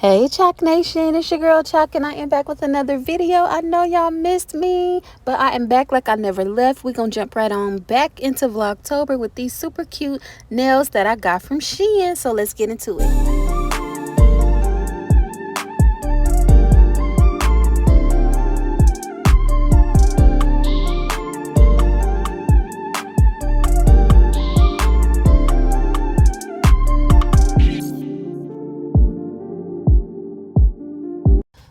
Hey Chalk Nation, it's your girl Chalk and I am back with another video. I know y'all missed me, but I am back like I never left. We're gonna jump right on back into Vlogtober with these super cute nails that I got from Shein. So let's get into it.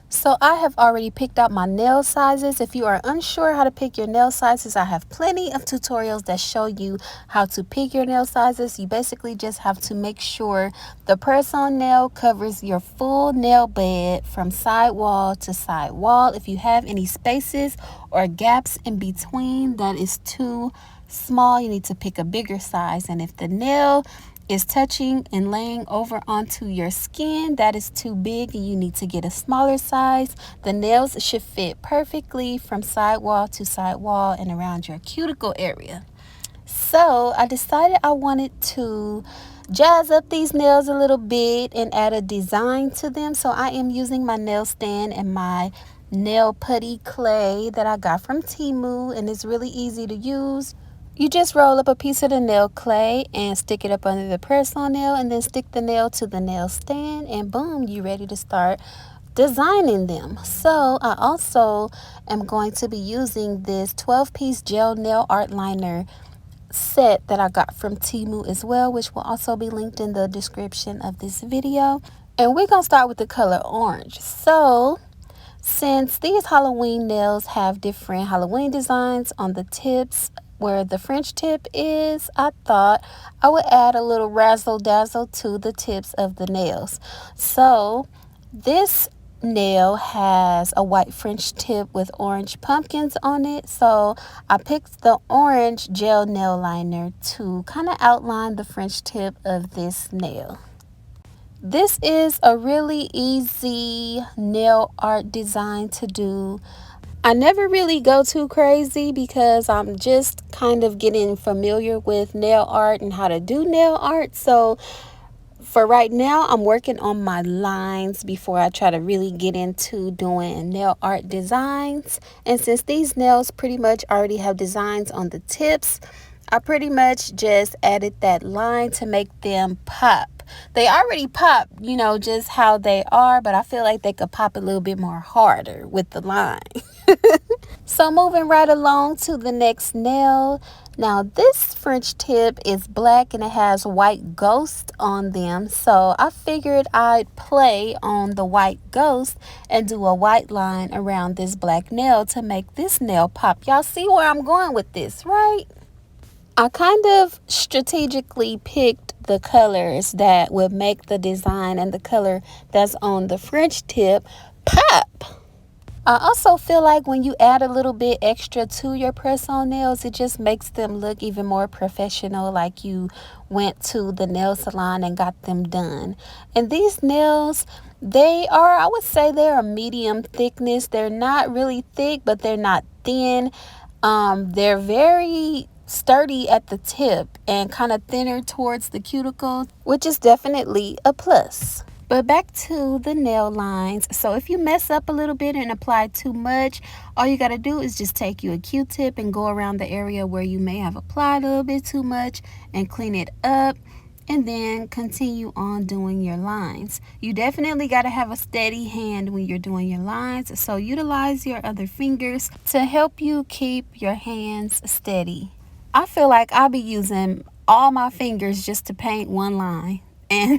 So I have already picked out my nail sizes. If you are unsure how to pick your nail sizes, I have plenty of tutorials that show you how to pick your nail sizes. You basically just have to make sure the press-on nail covers your full nail bed from side wall to side wall. If you have any spaces or gaps in between that is too small, you need to pick a bigger size. And if the nail is touching and laying over onto your skin, that is too big and you need to get a smaller size. The nails should fit perfectly from side wall to side wall and around your cuticle area. So I decided I wanted to jazz up these nails a little bit and add a design to them. So I am using my nail stand and my nail putty clay that I got from Temu, and it's really easy to use. You just roll up a piece of the nail clay and stick it up under the press-on nail, and then stick the nail to the nail stand, and boom, you're ready to start designing them. So I also am going to be using this 12-piece gel nail art liner set that I got from Temu as well, which will also be linked in the description of this video. And we're gonna start with the color orange. So since these Halloween nails have different Halloween designs on the tips where the French tip is, I thought I would add a little razzle dazzle to the tips of the nails. So this nail has a white French tip with orange pumpkins on it, so I picked the orange gel nail liner to kind of outline the French tip of this nail. This is a really easy nail art design to do. I never really go too crazy because I'm just kind of getting familiar with nail art and how to do nail art. So for right now, I'm working on my lines before I try to really get into doing nail art designs. And since these nails pretty much already have designs on the tips, I pretty much just added that line to make them pop. They already pop, you know, just how they are, but I feel like they could pop a little bit more harder with the line. So moving right along to the next nail. Now this French tip is black and it has white ghosts on them. So I figured I'd play on the white ghost and do a white line around this black nail to make this nail pop. Y'all see where I'm going with this, right? I kind of strategically picked the colors that would make the design and the color that's on the French tip pop. I also feel like when you add a little bit extra to your press-on nails, it just makes them look even more professional, like you went to the nail salon and got them done. And these nails, they are, I would say they're a medium thickness. They're not really thick, but they're not thin. They're very sturdy at the tip and kind of thinner towards the cuticle, which is definitely a plus. But back to the nail lines. So if you mess up a little bit and apply too much, all you got to do is just take you a Q-tip and go around the area where you may have applied a little bit too much and clean it up, and then continue on doing your lines. You definitely got to have a steady hand when you're doing your lines, so utilize your other fingers to help you keep your hands steady. I feel like I'll be using all my fingers just to paint one line. And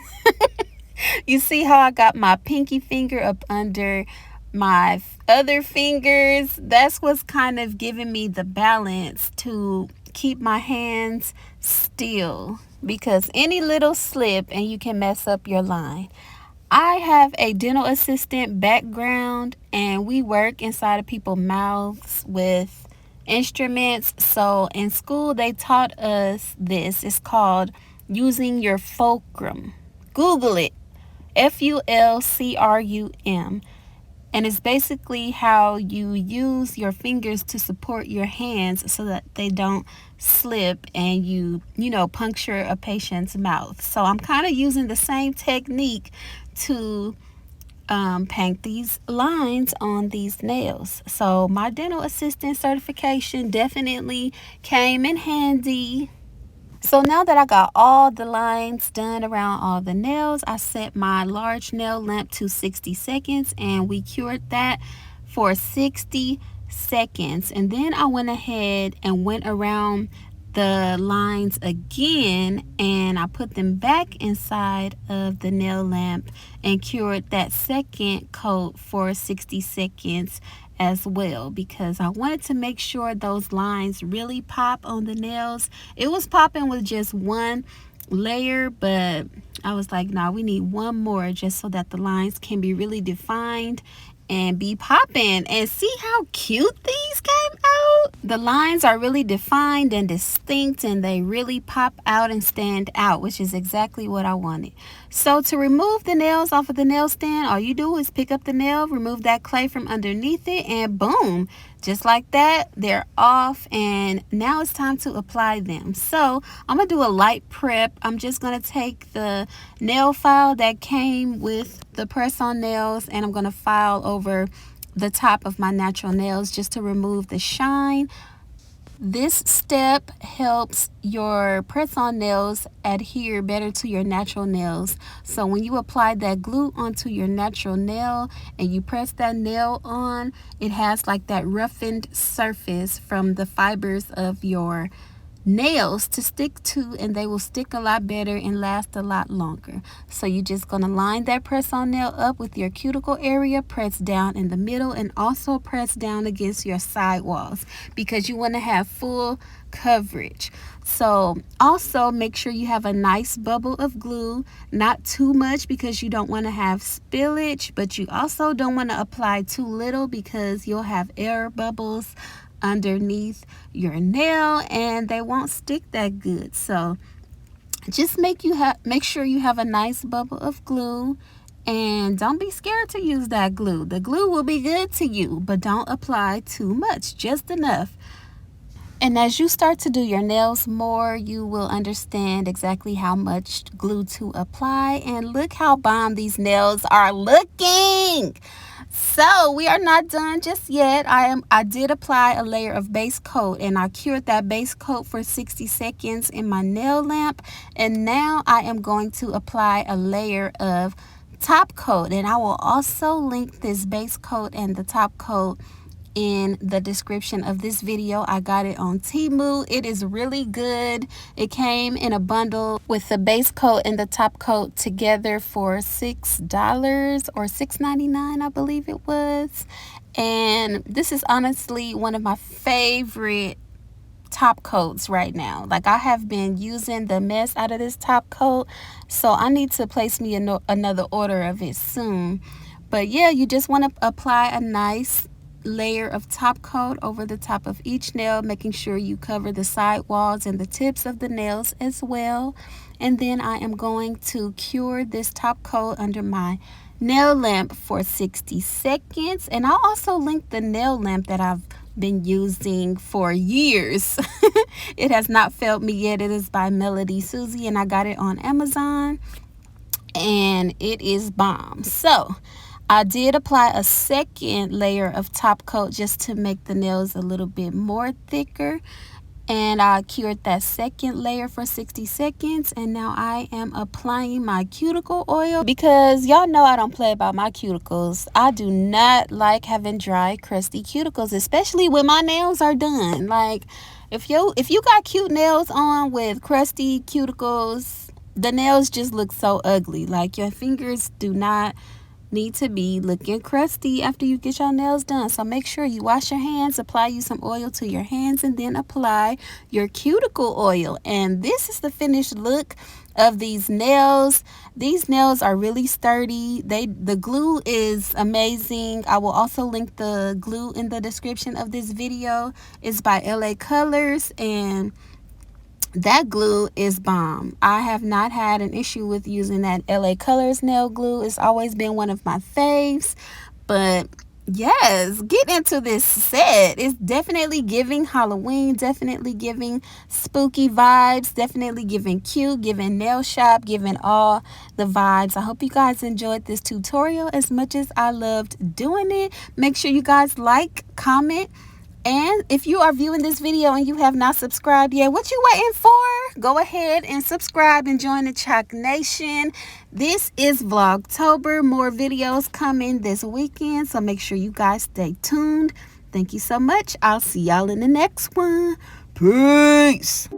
you see how I got my pinky finger up under my other fingers? That's what's kind of giving me the balance to keep my hands still, because any little slip and you can mess up your line. I have a dental assistant background and we work inside of people's mouths with instruments. So in school they taught us this. It's called using your fulcrum. Google it. Fulcrum. And it's basically how you use your fingers to support your hands so that they don't slip and you puncture a patient's mouth. So I'm kind of using the same technique to paint these lines on these nails. So my dental assistant certification definitely came in handy. So now that I got all the lines done around all the nails, I set my large nail lamp to 60 seconds and we cured that for 60 seconds. And then I went ahead and went around the lines again and I put them back inside of the nail lamp and cured that second coat for 60 seconds as well, because I wanted to make sure those lines really pop on the nails. It was popping with just one layer, but I was like, nah, we need one more just so that the lines can be really defined and be popping. And see how cute these came out? The lines are really defined and distinct and they really pop out and stand out, which is exactly what I wanted. So to remove the nails off of the nail stand, all you do is pick up the nail, remove that clay from underneath it, and boom, just like that, they're off. And now it's time to apply them. So I'm gonna do a light prep. I'm just gonna take the nail file that came with the press on nails and I'm gonna file over the top of my natural nails just to remove the shine. This step helps your press-on nails adhere better to your natural nails. So when you apply that glue onto your natural nail and you press that nail on, it has like that roughened surface from the fibers of your nails to stick to, and they will stick a lot better and last a lot longer. So you're just going to line that press on nail up with your cuticle area, press down in the middle, and also press down against your side walls because you want to have full coverage. So also make sure you have a nice bubble of glue, not too much because you don't want to have spillage, but you also don't want to apply too little because you'll have air bubbles underneath your nail and they won't stick that good. So just make sure you have a nice bubble of glue, and don't be scared to use that glue. The glue will be good to you, but don't apply too much, just enough. And as you start to do your nails more, you will understand exactly how much glue to apply. And look how bomb these nails are looking. So we are not done just yet. I did apply a layer of base coat and I cured that base coat for 60 seconds in my nail lamp. And now I am going to apply a layer of top coat. And I will also link this base coat and the top coat in the description of this video. I got it on Temu. It is really good. It came in a bundle with the base coat and the top coat together for $6 or $6.99, I believe it was. And this is honestly one of my favorite top coats right now. Like, I have been using the mess out of this top coat, so I need to place me another order of it soon. But yeah, you just want to apply a nice layer of top coat over the top of each nail, making sure you cover the side walls and the tips of the nails as well. And then I am going to cure this top coat under my nail lamp for 60 seconds. And I'll also link the nail lamp that I've been using for years. It has not failed me yet. It is by Melody Susie and I got it on Amazon and it is bomb. So I did apply a second layer of top coat just to make the nails a little bit more thicker, and I cured that second layer for 60 seconds. And now I am applying my cuticle oil because y'all know I don't play about my cuticles. I do not like having dry, crusty cuticles, especially when my nails are done. Like, if you got cute nails on with crusty cuticles, the nails just look so ugly. Like, your fingers do not need to be looking crusty after you get your nails done. So make sure you wash your hands, apply you some oil to your hands, and then apply your cuticle oil. And this is the finished look of these nails. These nails are really sturdy. The glue is amazing. I will also link the glue in the description of this video. It's by LA Colors, and that glue is bomb. I have not had an issue with using that LA Colors nail glue. It's always been one of my faves, but Yes, get into this set. It's definitely giving Halloween, definitely giving spooky vibes, definitely giving cute, giving nail shop, giving all the vibes. I hope you guys enjoyed this tutorial as much as I loved doing it. Make sure you guys like, comment, and if you are viewing this video and you have not subscribed yet, what you waiting for? Go ahead and subscribe and join the Chalk Nation. This is Vlogtober. More videos coming this weekend, so make sure you guys stay tuned. Thank you so much. I'll see y'all in the next one. Peace.